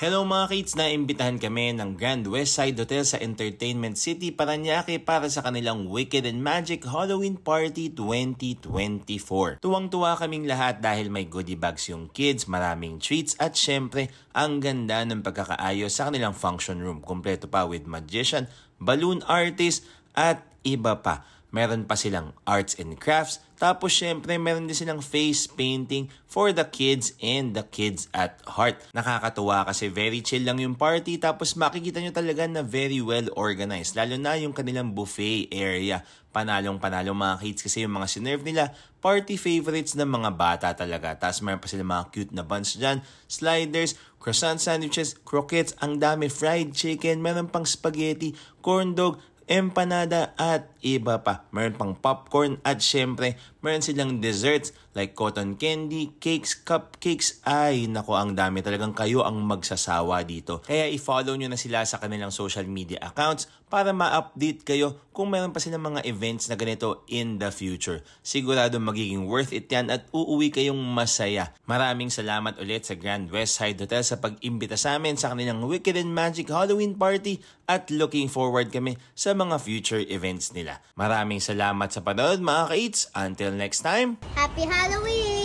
Hello mga kids, naimbitahan kami ng Grand Westside Hotel sa Entertainment City, Parañaque para sa kanilang Wicked and Magic Halloween Party 2024. Tuwang-tuwa kaming lahat dahil may goodie bags yung kids, maraming treats at syempre ang ganda ng pagkakaayos sa kanilang function room. Kompleto pa with magician, balloon artist at iba pa. Meron pa silang arts and crafts. Tapos syempre meron din silang face painting for the kids and the kids at heart. Nakakatuwa kasi very chill lang yung party. Tapos makikita nyo talaga na very well organized. Lalo na yung kanilang buffet area. Panalong-panalong mga kids kasi yung mga sinerve nila, party favorites ng mga bata talaga. Tapos meron pa silang mga cute na buns dyan, sliders, croissant sandwiches, croquettes, ang dami, fried chicken, meron pang spaghetti, corn dog, empanada at iba pa. Meron pang popcorn at syempre meron silang desserts like cotton candy, cakes, cupcakes. Ay nako, ang dami talagang, kayo ang magsasawa dito. Kaya i-follow nyo na sila sa kanilang social media accounts para ma-update kayo kung meron pa silang mga events na ganito in the future. Sigurado magiging worth it yan at uuwi kayong masaya. Maraming salamat ulit sa Grand Westside Hotel sa pag-imbita sa amin sa kanilang Wicked and Magic Halloween Party at looking forward kami sa mga future events nila. Maraming salamat sa panood mga ka-eats. Until next time, Happy Halloween!